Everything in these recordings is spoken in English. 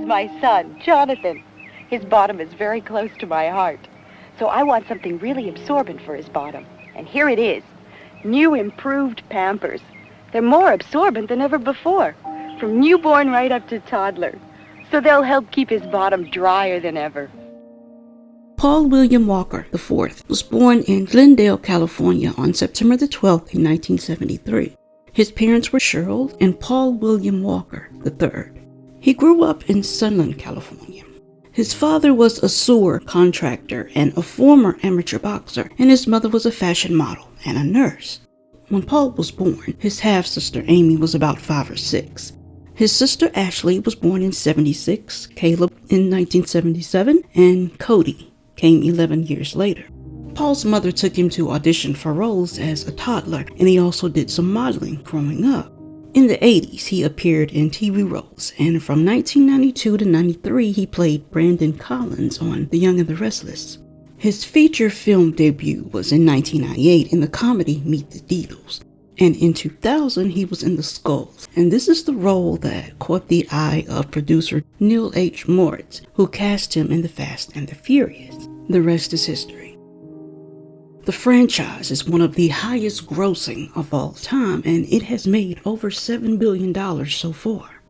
is my son, Jonathan. His bottom is very close to my heart. So I want something really absorbent for his bottom. And here it is. New improved Pampers. They're more absorbent than ever before, from newborn right up to toddler. So they'll help keep his bottom drier than ever. Paul William Walker IV was born in Glendale, California on September the 12th in 1973. His parents were Cheryl and Paul William Walker III. He grew up in Sunland, California. His father was a sewer contractor and a former amateur boxer, and his mother was a fashion model and a nurse. When Paul was born, his half-sister Amy was about 5 or 6. His sister Ashley was born in 76, Caleb in 1977, and Cody came 11 years later. Paul's mother took him to audition for roles as a toddler, and he also did some modeling growing up. In the 80s, he appeared in TV roles, and from 1992 to 93, he played Brandon Collins on The Young and the Restless. His feature film debut was in 1998 in the comedy Meet the Deedles, and in 2000 he was in The Skulls, and this is the role that caught the eye of producer Neil H. Moritz, who cast him in The Fast and the Furious. The rest is history. The franchise is one of the highest grossing of all time, and it has made over $7 billion so far.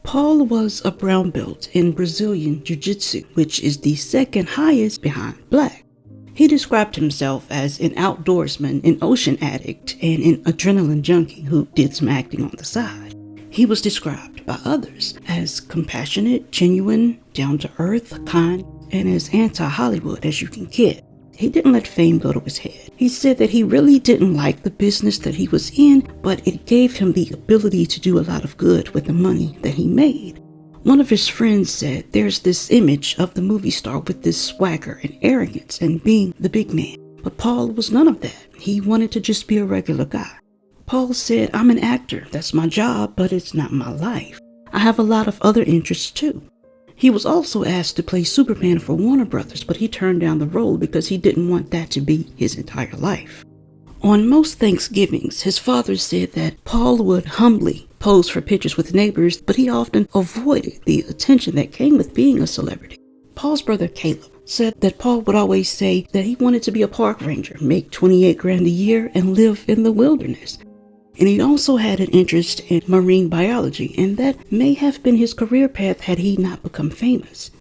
Paul was a brown belt in Brazilian Jiu-Jitsu, which is the second highest behind black. He described himself as an outdoorsman, an ocean addict, and an adrenaline junkie who did some acting on the side. He was described by others as compassionate, genuine, down-to-earth, kind, and as anti-Hollywood as you can get. He didn't let fame go to his head. He said that he really didn't like the business that he was in, but it gave him the ability to do a lot of good with the money that he made. One of his friends said there's this image of the movie star with this swagger and arrogance and being the big man. But Paul was none of that. He wanted to just be a regular guy. Paul said, "I'm an actor. That's my job, but it's not my life. I have a lot of other interests too." He was also asked to play Superman for Warner Brothers, but he turned down the role because he didn't want that to be his entire life. On most Thanksgivings, his father said that Paul would humbly pose for pictures with neighbors, but he often avoided the attention that came with being a celebrity. Paul's brother Caleb said that Paul would always say that he wanted to be a park ranger, make $28,000 a year, and live in the wilderness. And he also had an interest in marine biology, and that may have been his career path had he not become famous.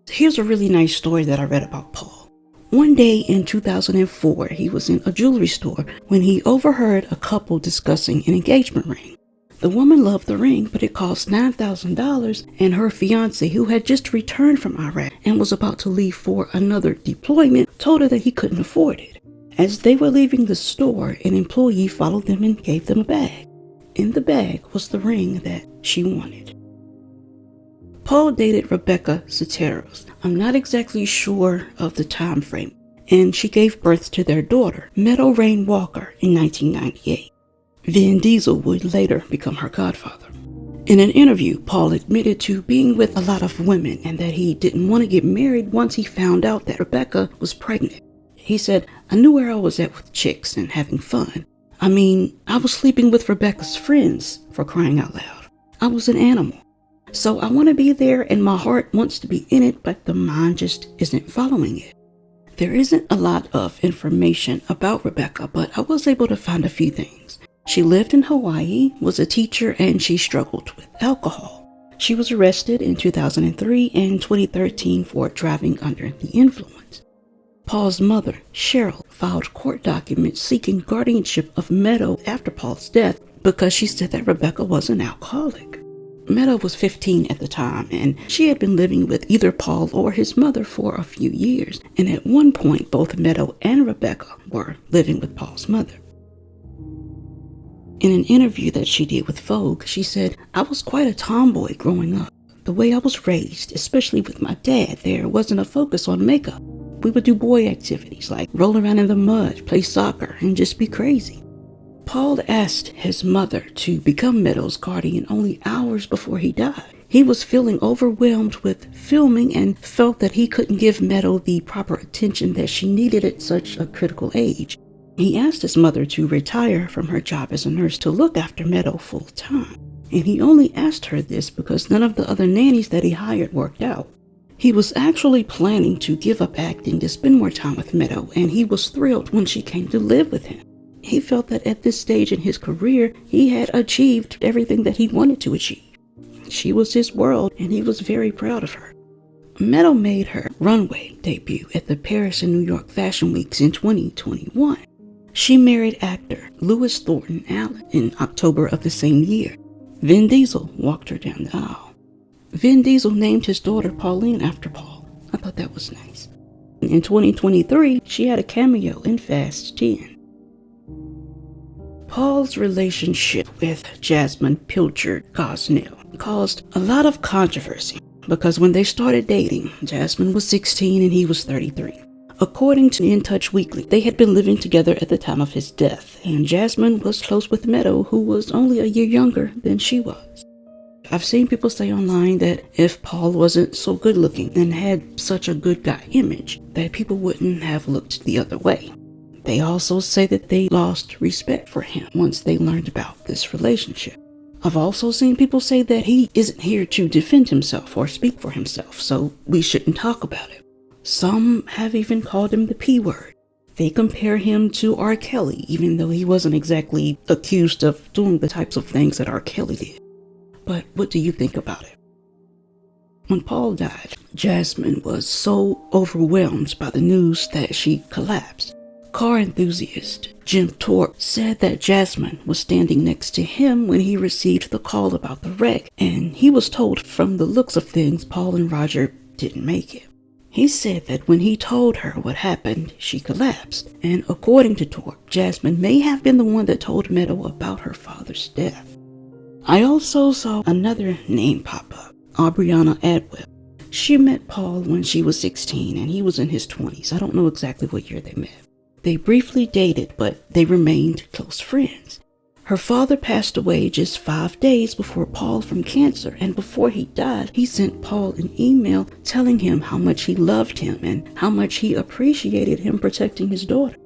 Here's a really nice story that I read about Paul. One day in 2004, he was in a jewelry store when he overheard a couple discussing an engagement ring. The woman loved the ring, but it cost $9,000, and her fiance, who had just returned from Iraq and was about to leave for another deployment, told her that he couldn't afford it. As they were leaving the store, an employee followed them and gave them a bag. In the bag was the ring that she wanted. Paul dated Rebecca Soteros. I'm not exactly sure of the time frame, and she gave birth to their daughter, Meadow Rain Walker, in 1998. Vin Diesel would later become her godfather. In an interview, Paul admitted to being with a lot of women and that he didn't want to get married once he found out that Rebecca was pregnant. He said, "I knew where I was at with chicks and having fun. I mean, I was sleeping with Rebecca's friends, for crying out loud. I was an animal. So I want to be there and my heart wants to be in it, but the mind just isn't following it." There isn't a lot of information about Rebecca, but I was able to find a few things. She lived in Hawaii, was a teacher, and she struggled with alcohol. She was arrested in 2003 and 2013 for driving under the influence. Paul's mother, Cheryl, filed court documents seeking guardianship of Meadow after Paul's death because she said that Rebecca was an alcoholic. Meadow was 15 at the time, and she had been living with either Paul or his mother for a few years, and at one point both Meadow and Rebecca were living with Paul's mother. In an interview that she did with Vogue, she said, "I was quite a tomboy growing up. The way I was raised, especially with my dad, there wasn't a focus on makeup. We would do boy activities like roll around in the mud, play soccer, and just be crazy." Paul asked his mother to become Meadow's guardian only hours before he died. He was feeling overwhelmed with filming and felt that he couldn't give Meadow the proper attention that she needed at such a critical age. He asked his mother to retire from her job as a nurse to look after Meadow full time. and he only asked her this because none of the other nannies that he hired worked out. He was actually planning to give up acting to spend more time with Meadow, and he was thrilled when she came to live with him. He felt that at this stage in his career, he had achieved everything that he wanted to achieve. She was his world, and he was very proud of her. Meadow made her runway debut at the Paris and New York Fashion Weeks in 2021. She married actor Louis Thornton Allen in October of the same year. Vin Diesel walked her down the aisle. Vin Diesel named his daughter Pauline after Paul. I thought that was nice. In 2023, she had a cameo in Fast 10. Paul's relationship with Jasmine Pilchard Gosnell caused a lot of controversy because when they started dating, Jasmine was 16 and he was 33. According to In Touch Weekly, they had been living together at the time of his death, and Jasmine was close with Meadow, who was only a year younger than she was. I've seen people say online that if Paul wasn't so good looking and had such a good guy image, that people wouldn't have looked the other way. They also say that they lost respect for him once they learned about this relationship. I've also seen people say that he isn't here to defend himself or speak for himself, so we shouldn't talk about it. Some have even called him the P word. They compare him to R. Kelly, even though he wasn't exactly accused of doing the types of things that R. Kelly did. But what do you think about it? When Paul died, Jasmine was so overwhelmed by the news that she collapsed. Car enthusiast Jim Thorpe said that Jasmine was standing next to him when he received the call about the wreck, and he was told from the looks of things Paul and Roger didn't make it. He said that when he told her what happened, she collapsed, and according to Thorpe, Jasmine may have been the one that told Meadow about her father's death. I also saw another name pop up, Aubriana Atwell. She met Paul when she was 16 and he was in his 20s. I don't know exactly what year they met. They briefly dated, but they remained close friends. Her father passed away just 5 days before Paul from cancer, and before he died, he sent Paul an email telling him how much he loved him and how much he appreciated him protecting his daughter.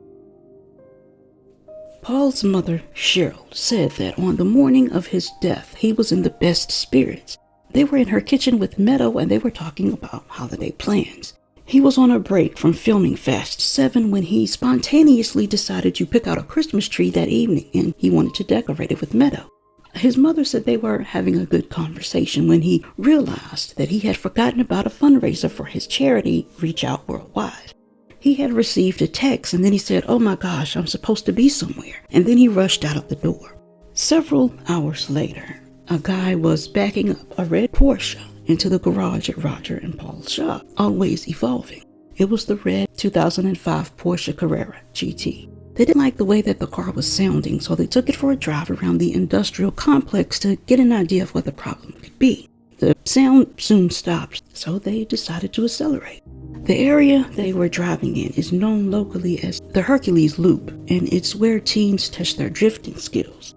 Paul's mother, Cheryl, said that on the morning of his death, he was in the best spirits. They were in her kitchen with Meadow and they were talking about holiday plans. He was on a break from filming Fast 7 when he spontaneously decided to pick out a Christmas tree that evening, and he wanted to decorate it with Meadow. His mother said they were having a good conversation when he realized that he had forgotten about a fundraiser for his charity, Reach Out Worldwide. He had received a text and then he said, "Oh my gosh, I'm supposed to be somewhere," and then he rushed out of the door. Several hours later, a guy was backing up a red Porsche into the garage at Roger and Paul's shop, always evolving. It was the red 2005 Porsche Carrera GT. They didn't like the way that the car was sounding, so they took it for a drive around the industrial complex to get an idea of what the problem could be. The sound soon stopped, so they decided to accelerate. The area they were driving in is known locally as the Hercules Loop, and it's where teens test their drifting skills.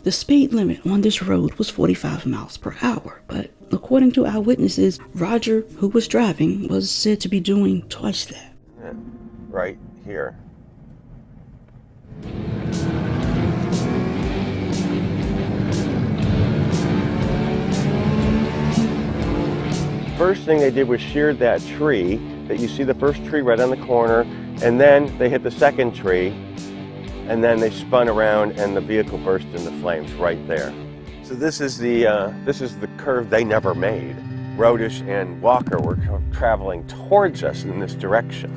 The speed limit on this road was 45 miles per hour, but according to eyewitnesses, Roger, who was driving, was said to be doing twice that. Yeah, right here. First thing they did was sheared that tree that you see, the first tree right on the corner, and then they hit the second tree, and then they spun around and the vehicle burst into flames right there. So this is the curve they never made. Rodas and Walker were traveling towards us in this direction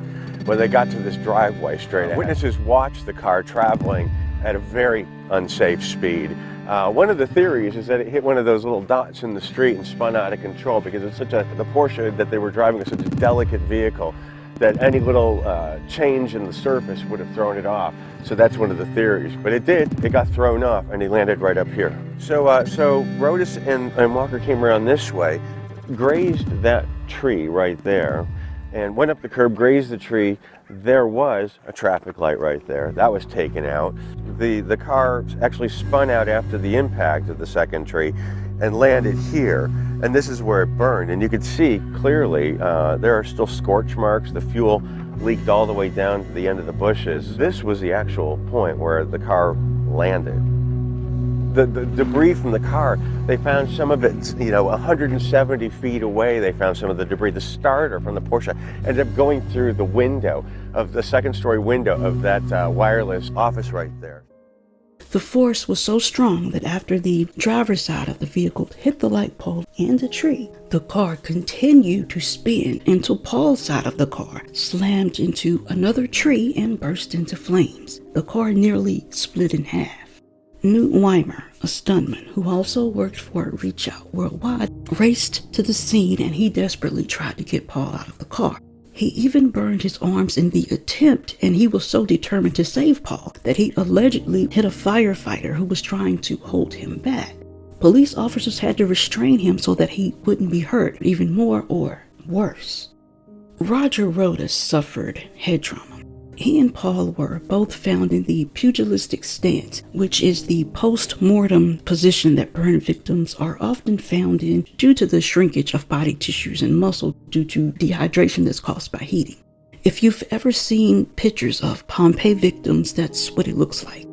when they got to this driveway straight ahead. Witnesses watched the car traveling at a very unsafe speed. One of the theories is that it hit one of those little dots in the street and spun out of control because it's the Porsche that they were driving was such a delicate vehicle that any little change in the surface would have thrown it off. So that's one of the theories. But it did. It got thrown off and he landed right up here. So Rodas and Walker came around this way, grazed that tree right there, and went up the curb, grazed the tree. There was a traffic light right there. That was taken out. The car actually spun out after the impact of the second tree and landed here. And this is where it burned. And you could see clearly there are still scorch marks. The fuel leaked all the way down to the end of the bushes. This was the actual point where the car landed. the debris from the car, they found some of it, 170 feet away. They found some of the debris. The starter from the Porsche ended up going through the window of the second-story window of that wireless office right there. The force was so strong that after the driver's side of the vehicle hit the light pole and the tree, the car continued to spin until Paul's side of the car slammed into another tree and burst into flames. The car nearly split in half. Newt Weimer, a stuntman who also worked for Reach Out Worldwide, raced to the scene and he desperately tried to get Paul out of the car. He even burned his arms in the attempt, and he was so determined to save Paul that he allegedly hit a firefighter who was trying to hold him back. Police officers had to restrain him so that he wouldn't be hurt even more or worse. Roger Rodas suffered head trauma. He and Paul were both found in the pugilistic stance, which is the post-mortem position that burn victims are often found in due to the shrinkage of body tissues and muscle due to dehydration that's caused by heating. If you've ever seen pictures of Pompeii victims, that's what it looks like.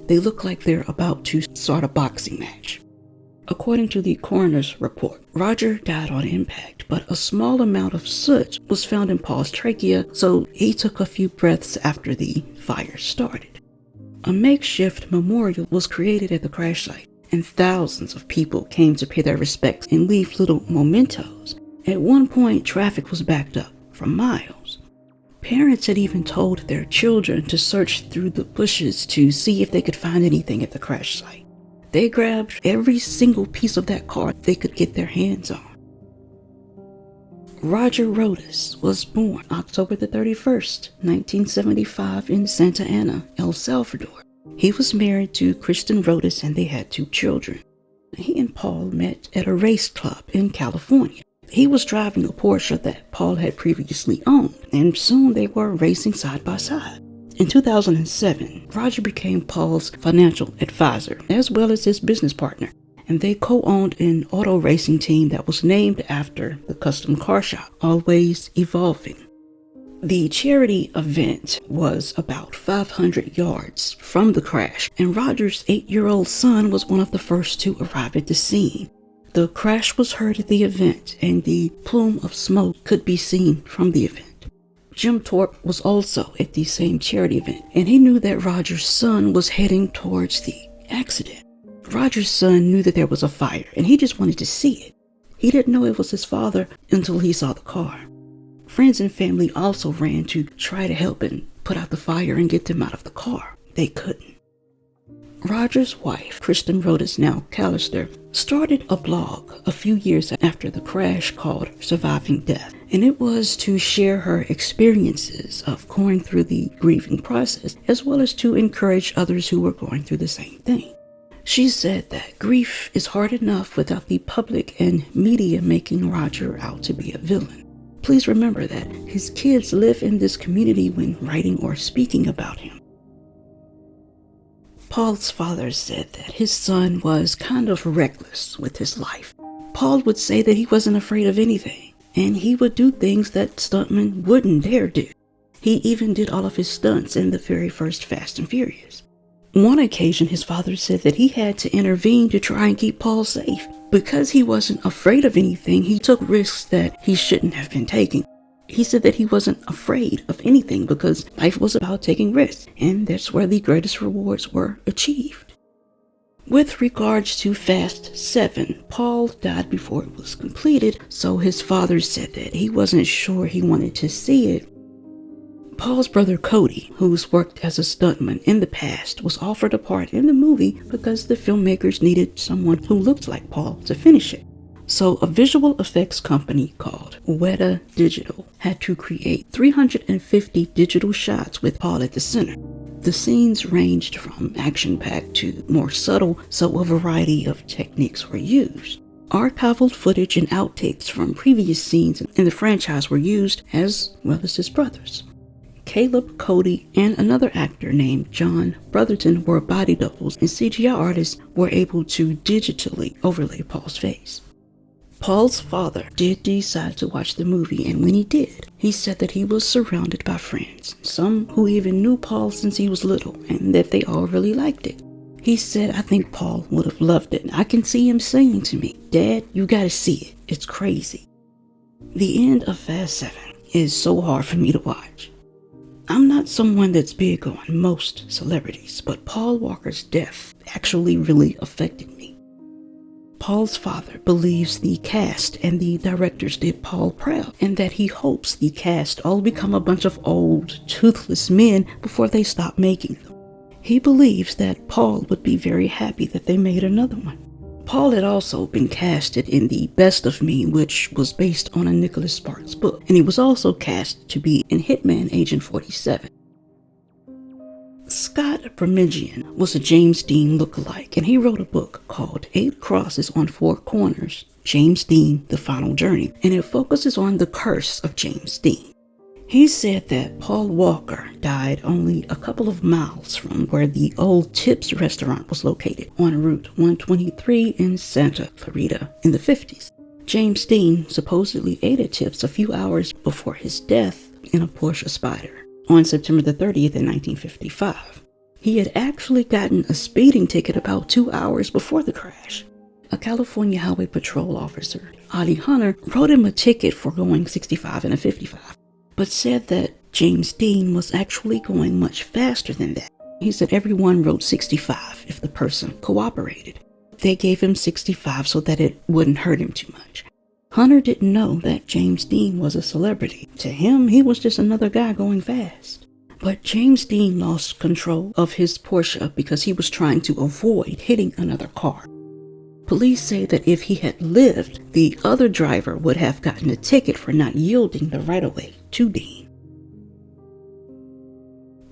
They look like they're about to start a boxing match. According to the coroner's report, Roger died on impact, but a small amount of soot was found in Paul's trachea, so he took a few breaths after the fire started. A makeshift memorial was created at the crash site, and thousands of people came to pay their respects and leave little mementos. At one point, traffic was backed up for miles. Parents had even told their children to search through the bushes to see if they could find anything at the crash site. They grabbed every single piece of that car they could get their hands on. Roger Rodas was born October the 31st, 1975 in Santa Ana, El Salvador. He was married to Kristen Rodas and they had 2 children. He and Paul met at a race club in California. He was driving a Porsche that Paul had previously owned, and soon they were racing side by side. In 2007, Roger became Paul's financial advisor, as well as his business partner, and they co-owned an auto racing team that was named after the custom car shop, Always Evolving. The charity event was about 500 yards from the crash, and Roger's 8-year-old son was one of the first to arrive at the scene. The crash was heard at the event, and the plume of smoke could be seen from the event. Jim Thorpe was also at the same charity event, and he knew that Roger's son was heading towards the accident. Roger's son knew that there was a fire, and he just wanted to see it. He didn't know it was his father until he saw the car. Friends and family also ran to try to help and put out the fire and get them out of the car. They couldn't. Roger's wife, Kristen Rodas, now Callister, started a blog a few years after the crash called Surviving Death, and it was to share her experiences of going through the grieving process, as well as to encourage others who were going through the same thing. She said that grief is hard enough without the public and media making Roger out to be a villain. Please remember that his kids live in this community when writing or speaking about him. Paul's father said that his son was kind of reckless with his life. Paul would say that he wasn't afraid of anything, and he would do things that stuntmen wouldn't dare do. He even did all of his stunts in the very first Fast and Furious. One occasion, his father said that he had to intervene to try and keep Paul safe. Because he wasn't afraid of anything, he took risks that he shouldn't have been taking. He said that he wasn't afraid of anything because life was about taking risks, and that's where the greatest rewards were achieved. With regards to Fast 7, Paul died before it was completed, so his father said that he wasn't sure he wanted to see it. Paul's brother Cody, who's worked as a stuntman in the past, was offered a part in the movie because the filmmakers needed someone who looked like Paul to finish it. So a visual effects company called Weta Digital had to create 350 digital shots with Paul at the center. The scenes ranged from action-packed to more subtle, so a variety of techniques were used. Archival footage and outtakes from previous scenes in the franchise were used, as well as his brothers. Caleb, Cody, and another actor named John Brotherton were body doubles, and CGI artists were able to digitally overlay Paul's face. Paul's father did decide to watch the movie, and when he did, he said that he was surrounded by friends, some who even knew Paul since he was little, and that they all really liked it. He said, I think Paul would have loved it. I can see him saying to me, Dad, you gotta see it. It's crazy. The end of Fast 7 is so hard for me to watch. I'm not someone that's big on most celebrities, but Paul Walker's death actually really affected me. Paul's father believes the cast and the directors did Paul proud, and that he hopes the cast all become a bunch of old, toothless men before they stop making them. He believes that Paul would be very happy that they made another one. Paul had also been casted in The Best of Me, which was based on a Nicholas Sparks book, and he was also cast to be in Hitman Agent 47. Scott Bermigian was a James Dean lookalike, and he wrote a book called 8 Crosses on 4 Corners, James Dean, The Final Journey, and it focuses on the curse of James Dean. He said that Paul Walker died only a couple of miles from where the old Tips restaurant was located on Route 123 in Santa Clarita in the 50s. James Dean supposedly ate at Tips a few hours before his death in a Porsche Spyder on September the 30th in 1955. He had actually gotten a speeding ticket about 2 hours before the crash. A California Highway Patrol officer, Audie Hunter, wrote him a ticket for going 65 in a 55. But said that James Dean was actually going much faster than that. He said everyone wrote 65 if the person cooperated. They gave him 65 so that it wouldn't hurt him too much. Hunter didn't know that James Dean was a celebrity. To him, he was just another guy going fast. But James Dean lost control of his Porsche because he was trying to avoid hitting another car. Police say that if he had lived, the other driver would have gotten a ticket for not yielding the right-of-way to Dean.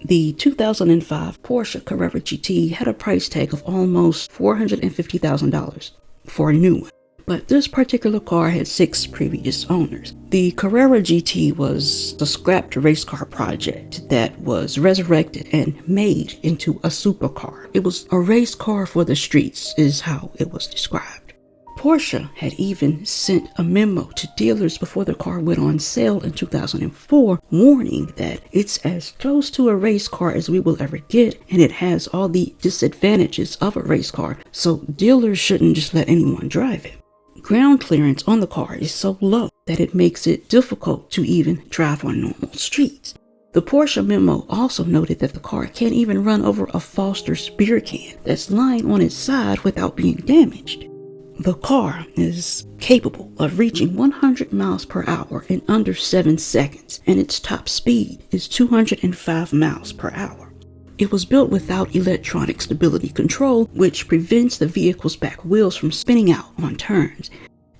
The 2005 Porsche Carrera GT had a price tag of almost $450,000 for a new one, but this particular car had 6 previous owners. The Carrera GT was a scrapped race car project that was resurrected and made into a supercar. It was a race car for the streets, is how it was described. Porsche had even sent a memo to dealers before the car went on sale in 2004, warning that it's as close to a race car as we will ever get, and it has all the disadvantages of a race car, so dealers shouldn't just let anyone drive it. Ground clearance on the car is so low that it makes it difficult to even drive on normal streets. The Porsche memo also noted that the car can't even run over a Foster's beer can that's lying on its side without being damaged. The car is capable of reaching 100 miles per hour in under 7 seconds, and its top speed is 205 miles per hour. It was built without electronic stability control, which prevents the vehicle's back wheels from spinning out on turns.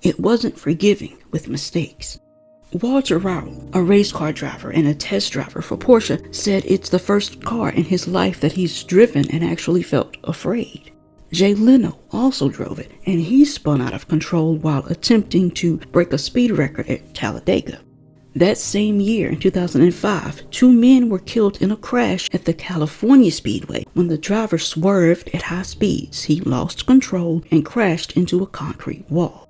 It wasn't forgiving with mistakes. Walter Rowell, a race car driver and a test driver for Porsche, said it's the first car in his life that he's driven and actually felt afraid. Jay Leno also drove it, and he spun out of control while attempting to break a speed record at Talladega. That same year, in 2005, 2 men were killed in a crash at the California Speedway when the driver swerved at high speeds. He lost control and crashed into a concrete wall.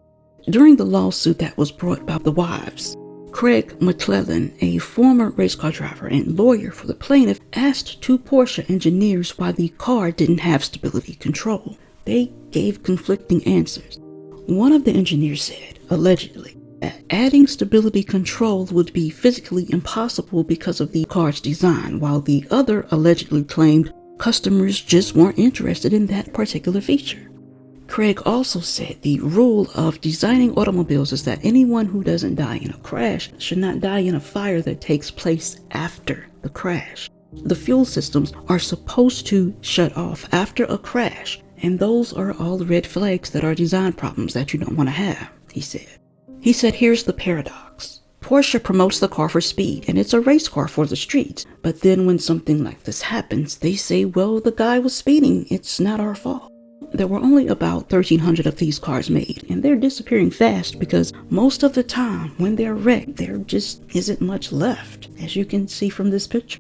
During the lawsuit that was brought by the wives, Craig McClellan, a former race car driver and lawyer for the plaintiff, asked 2 Porsche engineers why the car didn't have stability control. They gave conflicting answers. One of the engineers said, allegedly, that adding stability control would be physically impossible because of the car's design, while the other allegedly claimed customers just weren't interested in that particular feature. Craig also said the rule of designing automobiles is that anyone who doesn't die in a crash should not die in a fire that takes place after the crash. The fuel systems are supposed to shut off after a crash, and those are all red flags that are design problems that you don't want to have, he said. He said, here's the paradox. Porsche promotes the car for speed, and it's a race car for the streets. But then when something like this happens, they say, well, the guy was speeding. It's not our fault. There were only about 1,300 of these cars made, and they're disappearing fast because most of the time when they're wrecked, there just isn't much left, as you can see from this picture.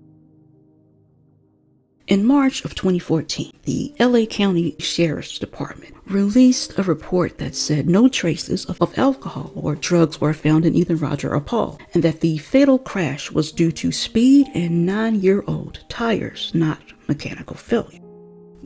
In March of 2014, the LA County Sheriff's Department released a report that said no traces of alcohol or drugs were found in either Roger or Paul, and that the fatal crash was due to speed and 9-year-old tires, not mechanical failure.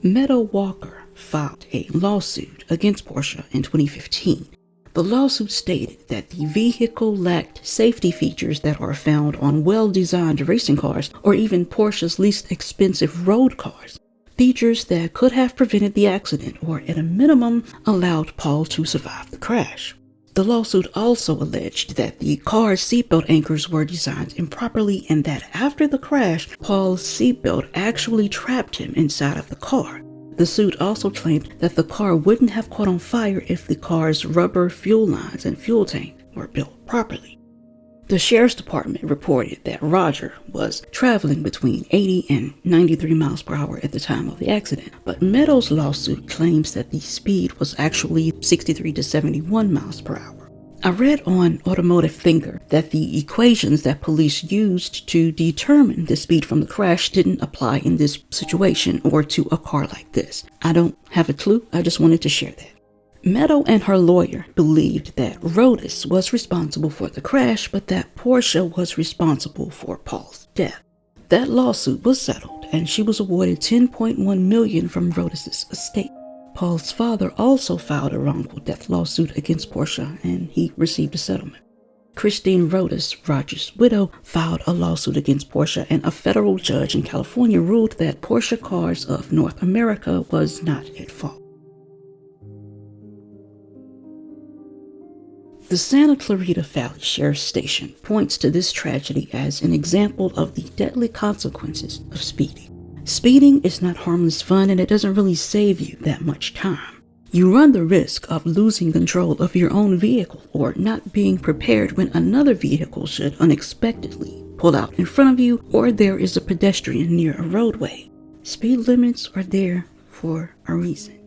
Meadow Walker filed a lawsuit against Porsche in 2015. The lawsuit stated that the vehicle lacked safety features that are found on well-designed racing cars or even Porsche's least expensive road cars. Features that could have prevented the accident or at a minimum allowed Paul to survive the crash. The lawsuit also alleged that the car's seatbelt anchors were designed improperly and that after the crash, Paul's seatbelt actually trapped him inside of the car. The suit also claimed that the car wouldn't have caught on fire if the car's rubber fuel lines and fuel tank were built properly. The sheriff's department reported that Roger was traveling between 80 and 93 miles per hour at the time of the accident, but Meadows' lawsuit claims that the speed was actually 63 to 71 miles per hour. I read on Automotive Thinker that the equations that police used to determine the speed from the crash didn't apply in this situation or to a car like this. I don't have a clue, I just wanted to share that. Meadow and her lawyer believed that Rodas was responsible for the crash, but that Porsche was responsible for Paul's death. That lawsuit was settled, and she was awarded $10.1 million from Rodas's estate. Paul's father also filed a wrongful death lawsuit against Porsche, and he received a settlement. Christine Rodas, Roger's widow, filed a lawsuit against Porsche, and a federal judge in California ruled that Porsche Cars of North America was not at fault. The Santa Clarita Valley Sheriff's Station points to this tragedy as an example of the deadly consequences of speeding. Speeding is not harmless fun, and it doesn't really save you that much time. You run the risk of losing control of your own vehicle or not being prepared when another vehicle should unexpectedly pull out in front of you or there is a pedestrian near a roadway. Speed limits are there for a reason.